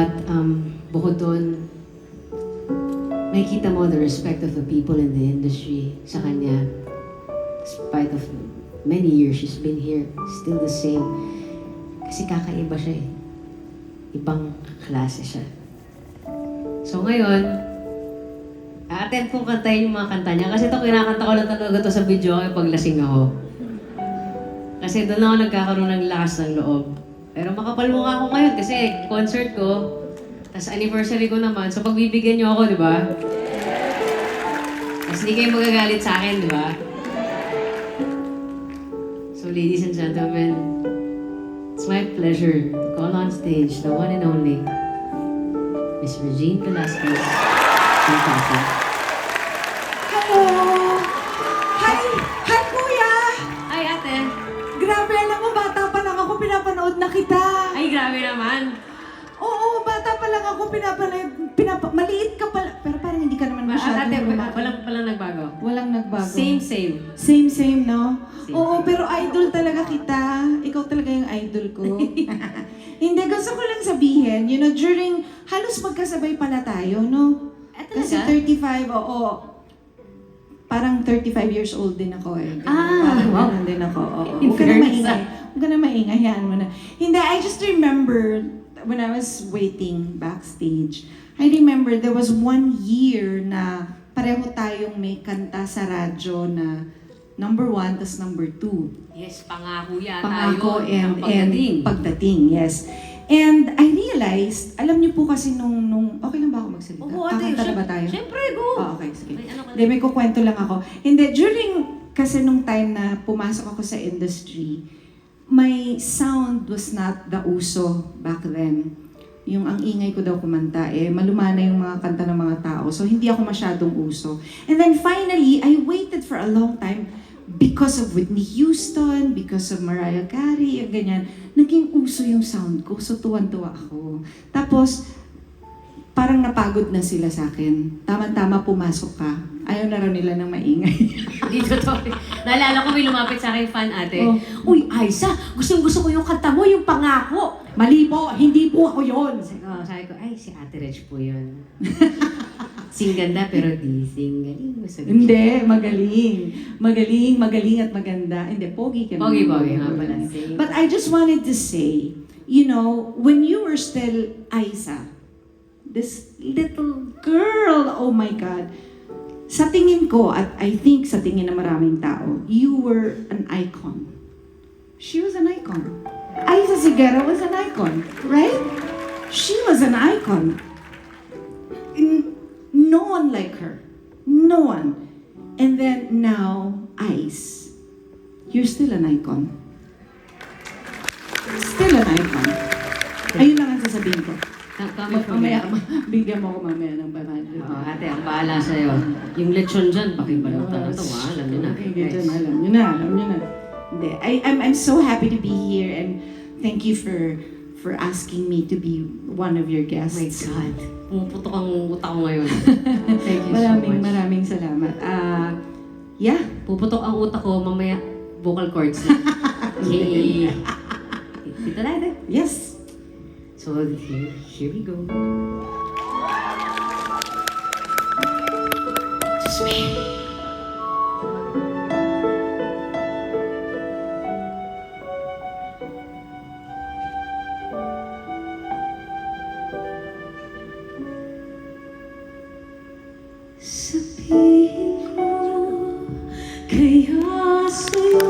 But bukod doon, makikita mo the respect of the people in the industry sa kanya. Despite of many years she's been here, still the same. Kasi kakaiba siya eh. Ibang klase siya. So ngayon, a-attempt kong kantahin yung mga kanta niya. Kasi ito, kinakanta ko lang talaga ito sa video kapag lasing ako. Kasi doon ako nagkakaroon ng lakas ng loob. Pero makapal mukha ako ngayon kasi concert ko, tas anniversary ko naman. So pagbibigyan niyo ako, di ba? Tapos hindi kayo magagalit sa akin, di ba? So ladies and gentlemen, it's my pleasure to call on stage the one and only Miss Regine Velasquez. Hello! Hi! Hi, Kuya! Ay, ate! Grabe, alam mo, bata pa lang ako, pinapanood na kita. Ay, grabe naman! Oo, bata pa lang ako, maliit ka pala. Pero parang hindi ka naman masyadong Ate, lumaki. walang nagbago. Walang nagbago. Same. Same, no? Same, Oo, same. pero idol talaga kita. Ikaw talaga yung idol ko. Hindi, gusto ko lang sabihin, during, halos magkasabay pala tayo, no? Kasi 35, oo. Parang 35 years old din ako eh. Parang wow. ganun din ako. Oo. In Huwag ka na fairness, maingay. Huwag ka na maingay, hayaan mo na. Hindi, I just remember when I was waiting backstage, I remember there was one year na pareho tayong may kanta sa radyo na number 1 tas number 2. Yes, pangako yata Pangako yun. and pagdating, yes. And I realized, alam niyo po kasi nung okay lang ba ako magsalita? Oo, ate. Kakanta na ba tayo? Siyempre, go! Oh, okay, sige. Ay, ano ka Hindi, may kukwento lang ako. Hindi, during, kasi nung time na pumasok ako sa industry, my sound was not the uso back then. Yung ang ingay ko daw kumanta, malumana yung mga kanta ng mga tao. So, hindi ako masyadong uso. And then finally, I waited for a long time because of Whitney Houston, because of Mariah Carey, yung ganyan. Naging uso yung sound ko, so tuwan-tuwa ako. Tapos, parang napagod na sila sa akin. Tama-tama pumasok ka. Ayaw na raw nila ng maingay. Dito to. Naalala ko may lumapit sa akin fan ate. Oh. Uy, Aiza, gustong-gusto ko yung kanta mo, yung pangako. Mali po, hindi po ako yon. Sabi ko, ay, si Ate Reg po yun. Sing ganda pero di sing galing. Hindi, magaling at maganda. Hindi, pogi ka naman. Pogi nga pala. Sing. But I just wanted to say, when you were still Aiza, this little girl, oh my God, sa tingin ko, at I think sa tingin ng maraming tao, you were an icon. She was an icon. Aiza Sigara was an icon, right? She was an icon. No one like her. No one. And then now, Ice. You're still an icon. Still an icon. Ayun lang ang sasabihin ko. Coming from Mamaya, me. bigyan mo ako mamaya ng barado. Ate, ang bahala sa'yo. Yung lechon dyan, pakibalutan na to, ha? Alam niyo na. Okay, dyan, alam niyo na. Hindi, I'm so happy to be here and thank you for asking me to be one of your Oh my guests. God. Pumuputok ang utak ko ngayon. Thank you so much. Maraming salamat. Yeah. Puputok ang utak ko, mamaya vocal cords na. Okay. Dito na, ate. Yes. So, here we go. Just me. Sabihin ko kaya sa'yo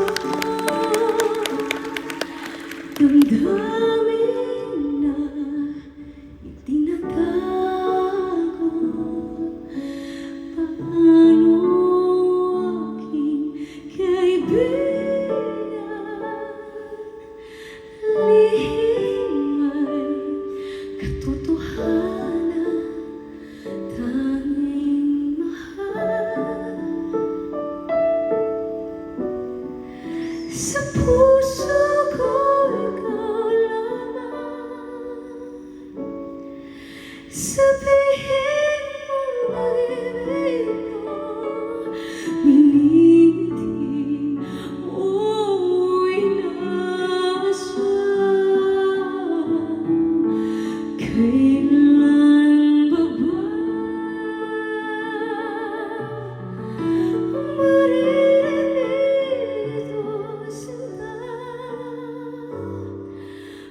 damdamin na itinatago. Paano aking kaibigan lihim ay katotohanan. Tanging mahal sa puso ko, ikaw lamang. Sabihin mo pag-ibig mo, militi mo'y inasal. Kailan ba maririto sinta?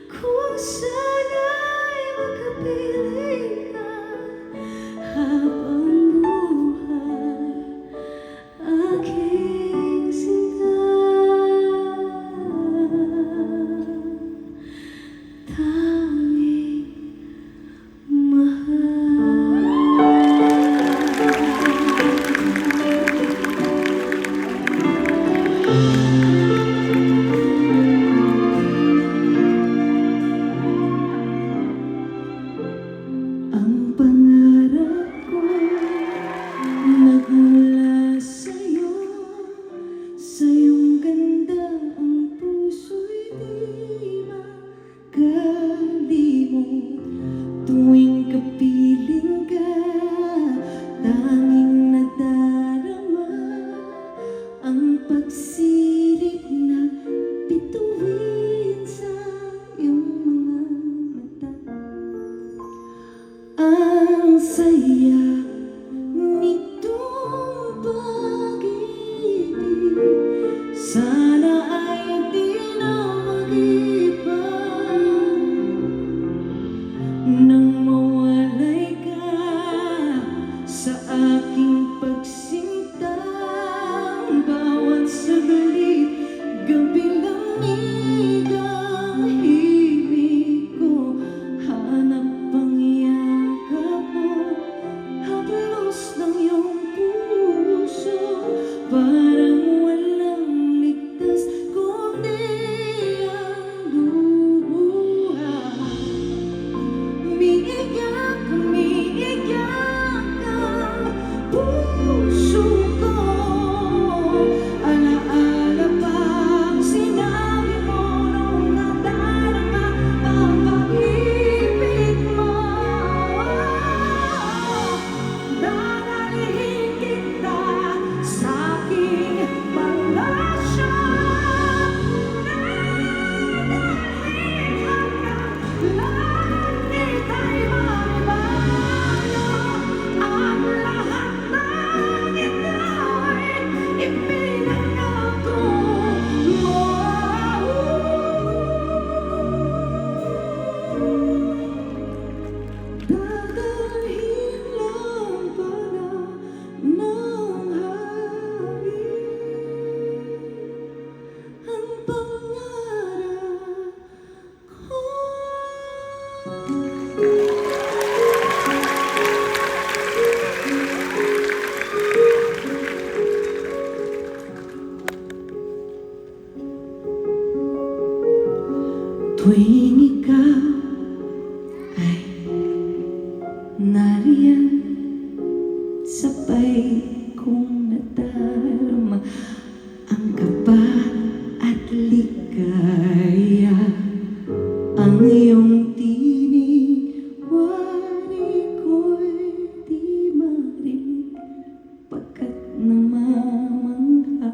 Kung sana'y makapiling ka habang buhay, aking sinta. Tanging ang pangarap ko nagmula sa'yo, sa iyong ganda ang puso'y di makalimot. Tuwing kapiling ka, tanging nadarama ang pagsilip na bituin sa iyong mga mata. Ang saya nitong pag-ibig, sana ay di na mag-iba nang mawalay ka sa aking pagsinta. Bawat saglit, gabi lamig ang himig ko, hanap ang yakap mo, haplos ng iyong puso. Parang walang ligtas kundi ang buhay. Umiiyak ang puso ko, alaala pang sinabi mo nung nadarama ang pag-ibig mo. Dadalhin kita sa aking palasyo, dadalhin hanggang langit ay mabago. Ang lahat ng ito ay ipinangako mo. Dadalhin lang pala ng hangin ang pangarap ko. Tuwing ikaw ay nariyan, sabay kong nadarama ang kaba at ligaya. Ang iyong tinig, wari ko'y di marinig, pagkat namamangha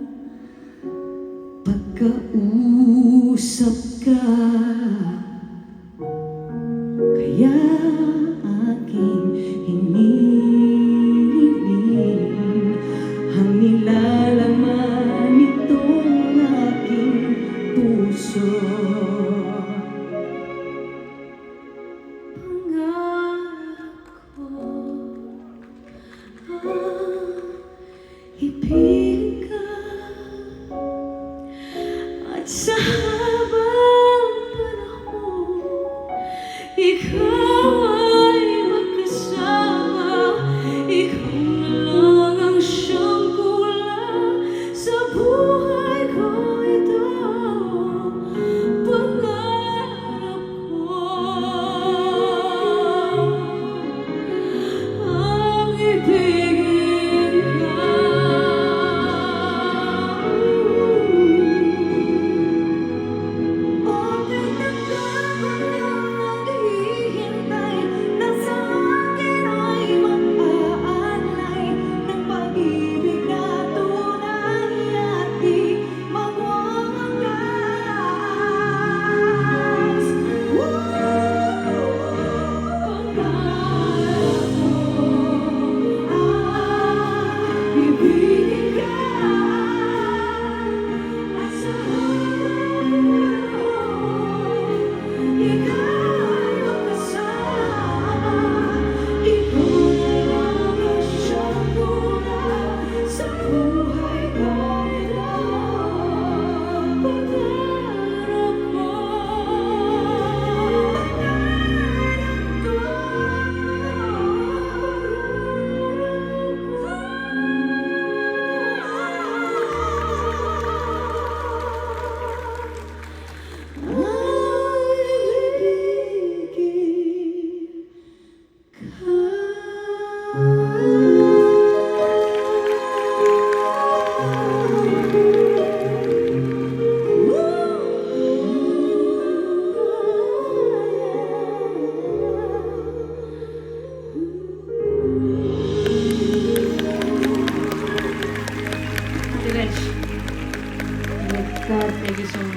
pagkausap ka. Kaya aking hinihiling ang nilalaman nitong aking puso. Pangarap ko ibigin ka, at sa habang panahon ikaw ay magkasama. Ikaw na lang ang siyang kulang sa buhay ko ito. Pangarap ko ang ibigin ka. Okay, tanggap ang iyong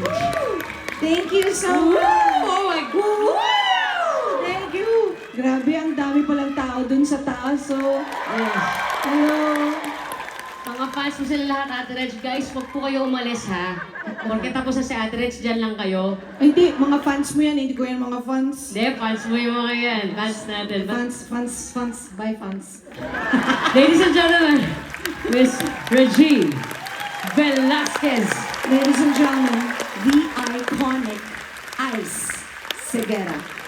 much. Thank you so much! Oh my God! Thank you! Grabe, ang dami palang tao dun sa taas, oh. Yes. Hello! Mga fans mo sila lahat, Ate Reg. Guys, huwag po kayo umalis, ha? Porque tapos na si Ate Reg, dyan lang kayo. Ay, hindi, mga fans mo yan, hindi ko yan mga fans. Hindi, fans mo yung mga yan. Fans natin. Fans. Bye, fans. Ladies and gentlemen, Miss Regine Velasquez. Ladies and gentlemen, the iconic Ice Segura.